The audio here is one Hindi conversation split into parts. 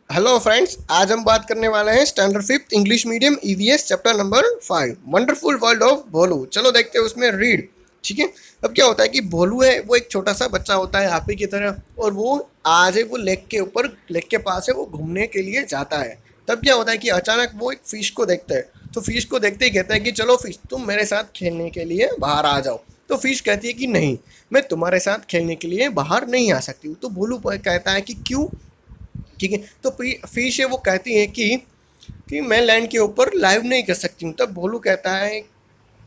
हेलो फ्रेंड्स, आज हम बात करने वाले हैं standard fifth English medium EVS chapter number 5 wonderful world of Bholu. चलो देखते हैं उसमें रीड। ठीक है। अब क्या होता है कि भोलू है वो एक छोटा सा बच्चा होता है आप ही की तरह, और वो आज है वो लेक के पास है वो घूमने के लिए जाता है। तब क्या होता है कि अचानक वो एक फिश को देखता है। तो फिश को देखते ही कहता है कि चलो फिश, तुम मेरे साथ खेलने के लिए बाहर आ जाओ। तो फिश कहती है कि नहीं, मैं तुम्हारे साथ खेलने के लिए बाहर नहीं आ सकती हूँ। तो भोलू कहता है कि क्यों। ठीक है। तो फिश है वो कहती है कि मैं लैंड के ऊपर लाइव नहीं कर सकती हूँ। तब भोलू कहता है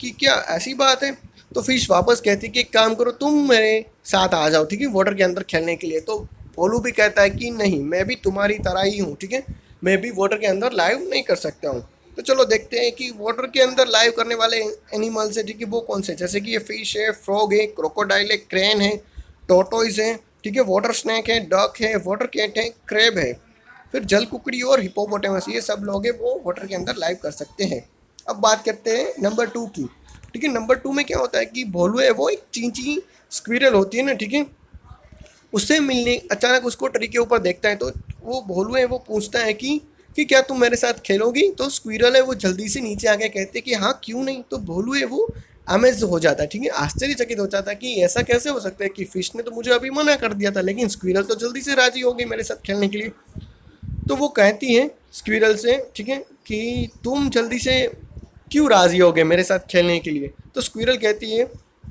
कि क्या ऐसी बात है। तो फिश वापस कहती है कि एक काम करो, तुम मेरे साथ आ जाओ, ठीक है, वाटर के अंदर खेलने के लिए। तो भोलू भी कहता है कि नहीं, मैं भी तुम्हारी तरह ही हूँ, ठीक है, मैं भी वाटर के अंदर लाइव नहीं कर सकता हूँ। तो चलो देखते हैं कि वाटर के अंदर लाइव करने वाले एनिमल्स है, ठीक है, वो कौन से। जैसे कि ये फिश है, फ्रॉग है, क्रोकोडाइल है, क्रेन है, टोटोइज है, ठीक है, वाटर स्नैक है, डक है, वाटर कैट है, क्रेब है, फिर जल कुकड़ी और हिपोपोटेमस, ये सब लोग हैं वो वाटर के अंदर लाइव कर सकते हैं। अब बात करते हैं नंबर 2 की। ठीक है, नंबर 2 में क्या होता है कि भोलू है वो एक चींची स्क्विरल होती है ना, ठीक है, उससे मिलने अचानक उसको ट्री के ऊपर देखता है। तो वो भोलू है वो पूछता है कि क्या तुम मेरे साथ खेलोगी। तो स्क्विरल है वो जल्दी से नीचे आके कहते हैं कि हाँ क्यों नहीं। तो भोलू है वो अमेज हो जाता है, ठीक है, आश्चर्यचकित हो जाता है कि ऐसा कैसे हो सकता है कि फिश ने तो मुझे अभी मना कर दिया था, लेकिन स्क्विरल तो जल्दी से राजी हो गई मेरे साथ खेलने के लिए। तो वो कहती है स्क्विरल से, ठीक है, कि तुम जल्दी से क्यों राजी हो गए मेरे साथ खेलने के लिए। तो स्क्विरल कहती है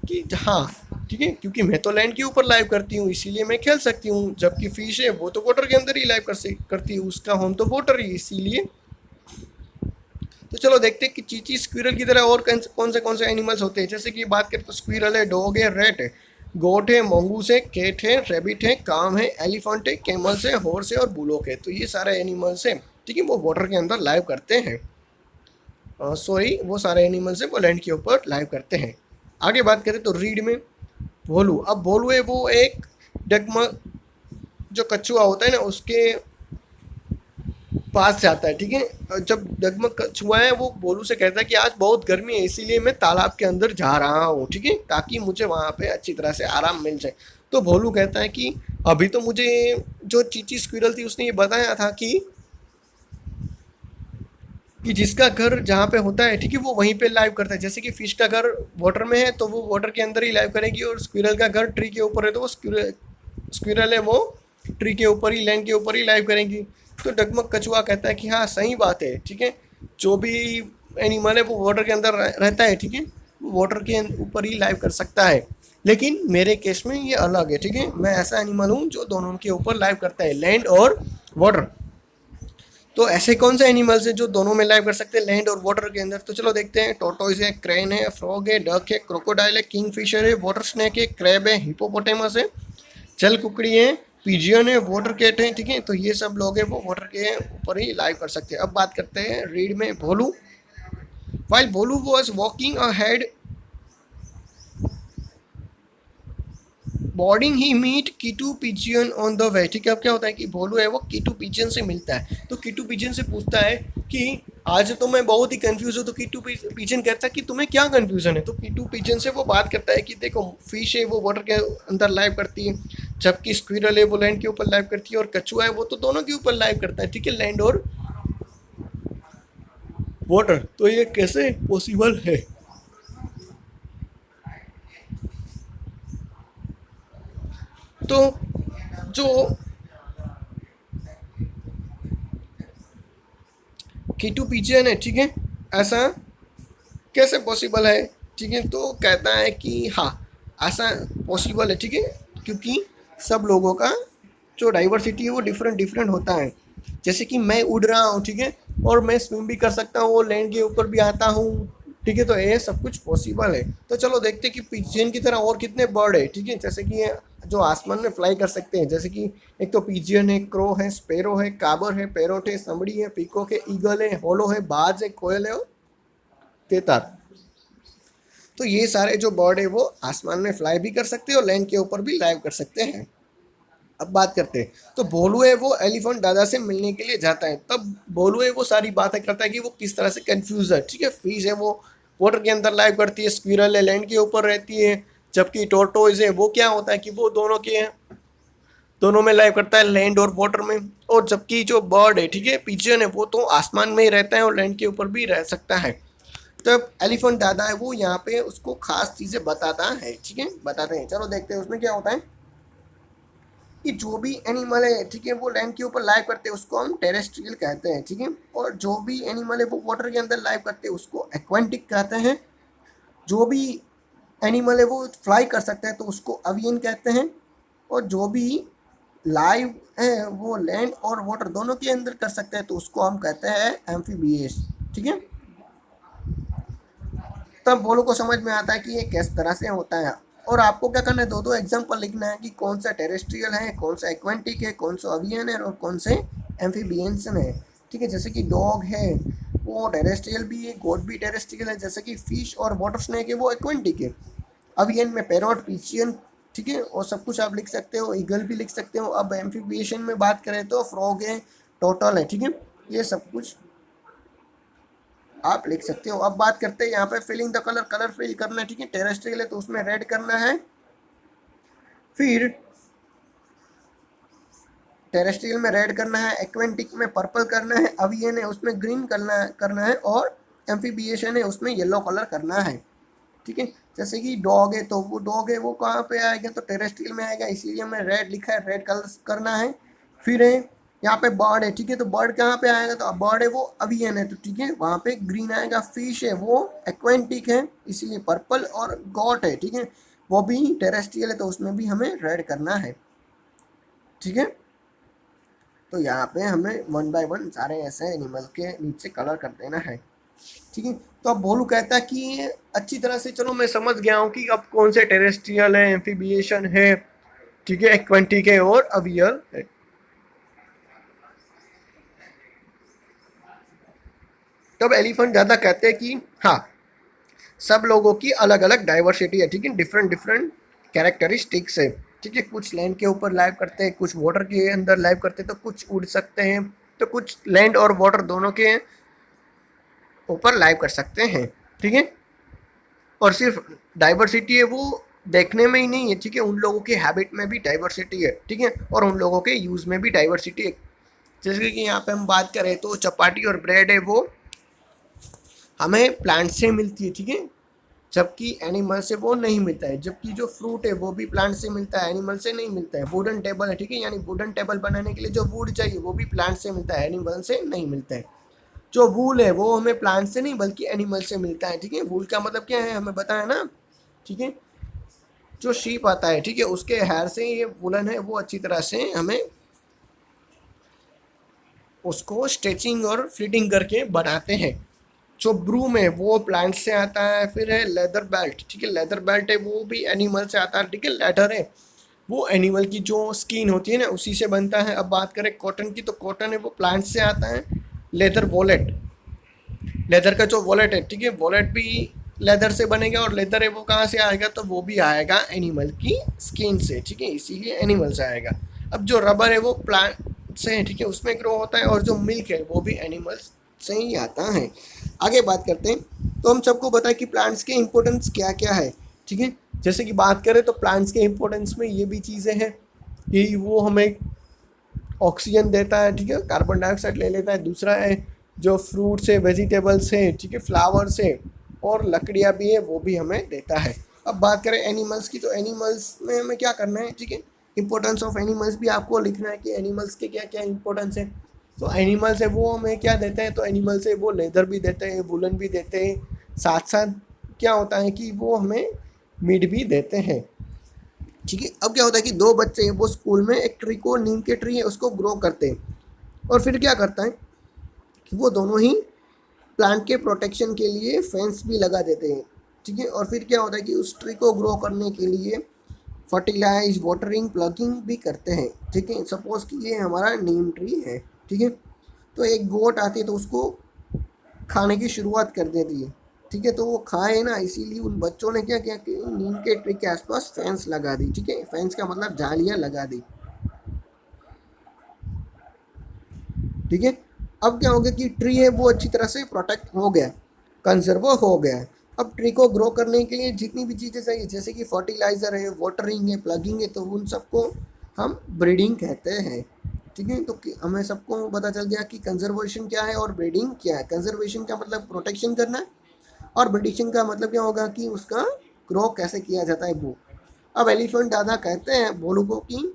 कि हाँ, ठीक है, क्योंकि मैं तो लैंड के ऊपर लाइव करती हूँ इसीलिए मैं खेल सकती हूँ, जबकि फिश है वो तो वाटर के अंदर ही लाइव करती है, उसका होम तो वाटर ही इसीलिए। तो चलो देखते हैं कि चीची स्क्विरल की तरह और कौन से एनिमल्स होते हैं। जैसे कि बात करें तो स्क्विरल है, डॉग है, रेट है, गोट है, मंगूस है, केट है, रेबिट है, काम है, एलिफेंट है, कैमल्स है, हॉर्स है और बुलोक है। तो ये सारे एनिमल्स हैं, ठीक है, वो वाटर के अंदर लाइव करते हैं। सॉरी, वो सारे एनिमल्स हैं वो लैंड के ऊपर लाइव करते हैं। आगे बात करें तो रीड में भोलू। अब भोलू है वो एक डगमग जो कछुआ होता है ना उसके पास जाता है, ठीक है। जब डगमग कछुआ है वो भोलू से कहता है कि आज बहुत गर्मी है इसीलिए मैं तालाब के अंदर जा रहा हूँ, ठीक है, ताकि मुझे वहाँ पे अच्छी तरह से आराम मिल जाए। तो भोलू कहता है कि अभी तो मुझे जो चीची स्क्विरल थी उसने ये बताया था कि जिसका घर जहाँ पे होता है, ठीक है, वो वहीं पे लाइव करता है। जैसे कि फिश का घर वाटर में है तो वो वाटर के अंदर ही लाइव करेगी, और स्क्विरल का घर ट्री के ऊपर है तो वो स्क्विरल है वो ट्री के ऊपर ही, लैंड के ऊपर ही लाइव करेंगी। तो डगमग कछुआ कहता है कि हाँ सही बात है, ठीक है, जो भी एनिमल है वो वाटर के अंदर रहता है, ठीक है, वो वाटर के ऊपर ही लाइव कर सकता है। लेकिन मेरे केस में ये अलग है, ठीक है, मैं ऐसा एनिमल हूँ जो दोनों के ऊपर लाइव करता है, लैंड और वाटर। तो ऐसे कौन से एनिमल्स हैं जो दोनों में लाइव कर सकते हैं, लैंड और वाटर के अंदर। तो चलो देखते हैं। टोटोइज है, क्रेन है, फ्रॉग है, डक है, क्रोकोडाइल है, किंगफिशर है, वाटर स्नेक है, क्रैब है, हिपोपोटेमस है, जल कुकड़ी है, पिजियन है, वाटर कैट है, ठीक है। तो ये सब लोग हैं वो वाटर के ऊपर ही लाइव कर सकते हैं। अब बात करते हैं रीड में Bholu. While Bholu was walking ahead boarding he meet Kitu pigeon on the way. ठीक है, अब क्या होता है कि भोलू है वो कीटू पिजियन से मिलता है। तो कीटू पिजियन से पूछता है कि आज तो मैं बहुत ही कंफ्यूज हूँ। तो कीटू पिजियन कहता है कि तुम्हें क्या कंफ्यूजन है। तो कीटू पिजियन से वो बात करता है कि देखो फिश है वो वाटर के अंदर लाइव करती है, जबकि स्क्विरल है वो लैंड के ऊपर लाइव करती है, और कछुआ है वो तो दोनों के ऊपर लाइव करता है, ठीक है, लैंड और वाटर। तो ये कैसे पॉसिबल है। तो जो कीटू पिजियन है, ठीक है, ऐसा कैसे पॉसिबल है, ठीक है। तो कहता है कि हाँ ऐसा पॉसिबल है, ठीक है, क्योंकि सब लोगों का जो डाइवर्सिटी है वो डिफरेंट डिफरेंट होता है। जैसे कि मैं उड़ रहा हूँ, ठीक है, और मैं स्विम भी कर सकता हूँ और लैंड के ऊपर भी आता हूँ, ठीक है, तो ये सब कुछ पॉसिबल है। तो चलो देखते हैं कि पिजियन की तरह और कितने बर्ड है, ठीक है, जैसे कि ये जो आसमान में फ्लाई कर सकते हैं। जैसे कि एक तो पिजियन है, क्रो है, स्पेरो है, काबर है, पैरोट है, समड़ी है, पीकॉक है, ईगल है, होलो है, बाज है, कोयल है और तेतर। तो ये सारे जो बर्ड है वो आसमान में फ्लाई भी कर सकते हैं और लैंड के ऊपर भी लाइव कर सकते हैं। अब बात करते हैं तो भोलू है वो एलिफेंट दादा से मिलने के लिए जाता है। तब भोलू है वो सारी बातें करता है कि वो किस तरह से कंफ्यूज है, ठीक है, फिश है वो वाटर के अंदर लाइव करती है, स्क्विरल है लैंड के ऊपर रहती है, जबकि टोरटोइज है वो क्या होता है कि वो दोनों के दोनों में लाइव करता है, लैंड और वाटर में। और जबकि जो बर्ड है, ठीक है, पिजन है, वो तो आसमान में ही रहता है और लैंड के ऊपर भी रह सकता है। तब एलिफेंट दादा है वो यहाँ पे उसको खास चीजें बताता है, ठीक है, बताते हैं। चलो देखते हैं उसमें क्या होता है कि जो भी एनिमल है, ठीक है, वो लैंड के ऊपर लाइव करते हैं उसको हम टेरेस्ट्रियल कहते हैं, ठीक है। और जो भी एनिमल है वो वाटर के अंदर लाइव करते हैं उसको एक्वेंटिक कहते हैं। जो भी एनिमल है वो फ्लाई कर सकता है तो उसको अवियन कहते हैं। और जो भी लाइव है वो लैंड और वाटर दोनों के अंदर कर सकते हैं तो उसको हम कहते हैं एम्फीबियस, ठीक है। तब बोलो को समझ में आता है कि ये किस तरह से होता है। और आपको क्या करना है, दो दो एग्जांपल लिखना है कि कौन सा टेरेस्ट्रियल है, कौन सा एक्वेंटिक है, कौन सा अवियन है और कौन से एम्फीबियंस है, ठीक है। जैसे कि डॉग है वो टेरेस्ट्रियल भी है, गोट भी टेरेस्ट्रियल है। जैसे कि फिश और वाटर स्नेक है वो एक्वेंटिक है। अवियन में पैरोट, पिचियन, ठीक है, और सब कुछ आप लिख सकते हो, ईगल भी लिख सकते हो। अब एम्फीबिएशन में बात करें तो फ्रॉग है, टोटल है, ठीक है, ये सब कुछ आप लिख सकते हो। अब बात करते हैं यहाँ पे filling the colour, colour fill करना है, ठीक है। टेरेस्ट्रियल है तो उसमें रेड करना है, फिर टेरेस्ट्रियल में रेड करना है, एक्वेंटिक में पर्पल करना है, अवियन है उसमें ग्रीन करना है और एम्फीबिएशन है उसमें येलो कलर करना है, ठीक है। जैसे कि डॉग है तो वो डॉग है वो कहाँ पे आएगा, तो टेरेस्ट्रियल में आएगा, इसीलिए हमने रेड लिखा है, रेड कलर करना है। फिर है यहाँ पे बर्ड है, ठीक है, तो बर्ड कहाँ पे आएगा, तो बर्ड है वो अवियन है तो ठीक है वहाँ पे ग्रीन आएगा। फिश है वो एक्वेंटिक है इसीलिए पर्पल, और गॉट है, ठीक है, वो भी टेरेस्ट्रियल है तो उसमें भी हमें रेड करना है, ठीक है। तो यहाँ पे हमें वन बाय वन सारे ऐसे एनिमल के नीचे कलर कर देना है, ठीक है। तो अब भोलू कहता है कि अच्छी तरह से चलो मैं समझ गया हूँ कि अब कौन से टेरेस्ट्रियल है, एम्फीबिएशन है, ठीक है, एक्वेंटिक है और अवियल है। तब एलिफेंट दादा कहते हैं कि हाँ, सब लोगों की अलग अलग डाइवर्सिटी है, ठीक है, डिफरेंट डिफरेंट कैरेक्टरिस्टिक्स है, ठीक है। कुछ लैंड के ऊपर लाइव करते हैं, कुछ वाटर के अंदर लाइव करते हैं, तो कुछ उड़ सकते हैं, तो कुछ लैंड और वाटर दोनों के ऊपर लाइव कर सकते हैं, ठीक है। और सिर्फ डाइवर्सिटी है वो देखने में ही नहीं है, ठीक है, उन लोगों की हैबिट में भी डाइवर्सिटी है, ठीक है, और उन लोगों के यूज़ में भी डाइवर्सिटी है। जैसे कि यहाँ पे हम बात करें तो चपाटी और ब्रेड है वो हमें प्लांट से मिलती है, ठीक है, जबकि एनिमल से वो नहीं मिलता है। जबकि जो फ्रूट है वो भी प्लांट से मिलता है, एनिमल से नहीं मिलता है। वुडन टेबल है, ठीक है, यानी वुडन टेबल बनाने के लिए जो वुड चाहिए वो भी प्लांट से मिलता है, एनिमल से नहीं मिलता है। जो वूल है वो हमें प्लांट से नहीं बल्कि एनिमल से मिलता है, ठीक है। वूल का मतलब क्या है हमें बताया ना, ठीक है। जो शीप आता है, ठीक है, उसके हेयर से ये वुलन है वो अच्छी तरह से हमें उसको स्ट्रेचिंग और फ्लिटिंग करके बनाते हैं। जो ब्रूम है वो प्लांट से आता है। फिर है लेदर बेल्ट, ठीक है, लेदर बेल्ट है वो भी एनिमल से आता है, ठीक है। लेदर है वो एनिमल की जो स्किन होती है ना उसी से बनता है। अब बात करें कॉटन की तो कॉटन है वो प्लांट से आता है। लेदर वॉलेट, लेदर का जो वॉलेट है, ठीक है, वॉलेट भी लेदर से बनेगा। और लेदर है वो कहाँ से आएगा, तो वो भी आएगा एनिमल की स्किन से, ठीक है, इसीलिए एनिमल से आएगा। अब जो रबर है वो प्लांट से है, ठीक है, उसमें ग्रो होता है। और जो मिल्क है वो भी एनिमल्स से ही आता है। आगे बात करते हैं तो हम सबको पता है कि प्लांट्स के इंपॉर्टेंस क्या क्या है, ठीक है। जैसे कि बात करें तो प्लांट्स के इंपॉर्टेंस में ये भी चीज़ें हैं कि वो हमें ऑक्सीजन देता है, ठीक है, कार्बन डाइऑक्साइड ले लेता है। दूसरा है जो फ्रूट्स है, वेजिटेबल्स हैं, ठीक है, फ्लावर्स है और लकड़ियाँ भी है वो भी हमें देता है। अब बात करें एनिमल्स की तो एनिमल्स में हमें क्या करना है, ठीक है, इंपॉर्टेंस ऑफ एनिमल्स भी आपको लिखना है कि एनिमल्स के क्या क्या इंपॉर्टेंस है। तो एनिमल्स है वो हमें क्या देते हैं, तो एनिमल्स है वो लेदर भी देते हैं, वुलन भी देते हैं, साथ साथ क्या होता है कि वो हमें मीट भी देते हैं, ठीक है। अब क्या होता है कि दो बच्चे हैं वो स्कूल में एक ट्री को, नीम के ट्री है उसको ग्रो करते हैं। और फिर क्या करता है कि वो दोनों ही प्लांट के प्रोटेक्शन के लिए फेंस भी लगा देते हैं, ठीक है। और फिर क्या होता है कि उस ट्री को ग्रो करने के लिए फर्टिलाइज, वाटरिंग, प्लगिंग भी करते हैं, ठीक है। सपोज कि ये हमारा नीम ट्री है, ठीक है, तो एक गोट आती है तो उसको खाने की शुरुआत कर देती है, ठीक है, तो वो खाए ना, इसीलिए उन बच्चों ने क्या किया कि नीम के ट्री के आसपास फेंस लगा दी, ठीक है। फेंस का मतलब जालियाँ लगा दी, ठीक है। अब क्या हो गया कि ट्री है वो अच्छी तरह से प्रोटेक्ट हो गया, कंजर्व हो गया है। अब ट्री को ग्रो करने के लिए जितनी भी चीज़ें चाहिए जैसे कि फर्टिलाइज़र है, वाटरिंग है, प्लगिंग है, तो उन सबको हम ब्रीडिंग कहते हैं, ठीक है। तो हमें सबको पता चल गया कि कंजर्वेशन क्या है और ब्रीडिंग क्या है। कंजर्वेशन का मतलब प्रोटेक्शन करना है, और ब्रीडिंग का मतलब क्या होगा कि उसका ग्रो कैसे किया जाता है वो। अब एलिफेंट दादा कहते हैं भोलू को कि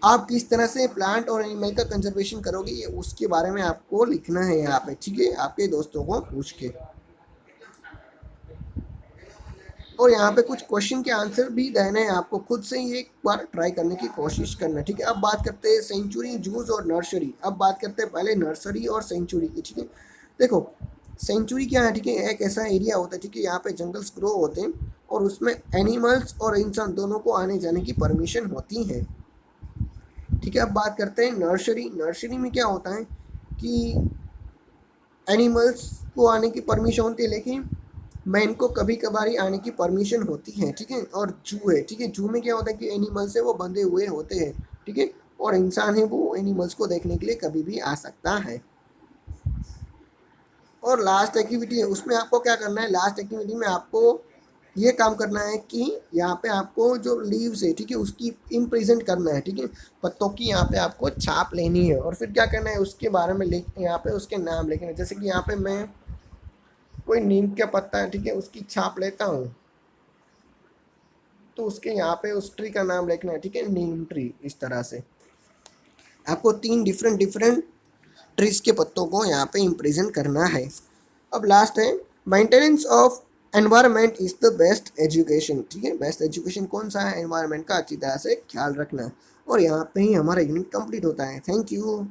आप किस तरह से प्लांट और एनिमल का कंजर्वेशन करोगे, ये उसके बारे में आपको लिखना है यहाँ पे, ठीक है, आपके दोस्तों को पूछ के। और यहाँ पे कुछ क्वेश्चन के आंसर भी देने हैं आपको, खुद से ही एक बार ट्राई करने की कोशिश करना, ठीक है। अब बात करते हैं सेंचुरी, जूस और नर्सरी। अब बात करते हैं पहले नर्सरी और सेंचुरी की, ठीक है। देखो सेंचुरी क्या है, ठीक है, एक ऐसा एरिया होता है, ठीक है, यहाँ पे जंगल्स ग्रो होते हैं और उसमें एनिमल्स और इंसान दोनों को आने जाने की परमिशन होती है, ठीक है। अब बात करते हैं नर्सरी। नर्सरी में क्या होता है कि एनिमल्स को आने की परमिशन होती है, लेकिन मैन को कभी कभार ही आने की परमिशन होती है, ठीक है। और जू है, ठीक है, जू में क्या होता है कि एनिमल्स है वो बंधे हुए होते हैं, ठीक है, और इंसान है वो एनिमल्स को देखने के लिए कभी भी आ सकता है। और लास्ट एक्टिविटी है, उसमें आपको क्या करना है, लास्ट एक्टिविटी में आपको ये काम करना है कि यहाँ पे आपको जो लीव्स है, ठीक है, उसकी इम्प्रेजेंट करना है, ठीक है, पत्तों की यहाँ पे आपको छाप लेनी है, और फिर क्या करना है उसके बारे में लिख, यहाँ पे उसके नाम लिखना है। जैसे कि यहाँ पे मैं कोई नीम का पत्ता है, ठीक है, उसकी छाप लेता हूँ, तो उसके यहाँ पे उस ट्री का नाम लिखना है, ठीक है, नीम ट्री। इस तरह से आपको 3 डिफरेंट डिफरेंट ट्रीज के पत्तों को यहाँ पे इम्प्रेजेंट करना है। अब लास्ट है maintenance of environment is the best education, ठीक है। बेस्ट एजुकेशन कौन सा है, एनवायरनमेंट का अच्छी तरह से ख्याल रखना। और यहाँ पे ही हमारा यूनिट कंप्लीट होता है। Thank you.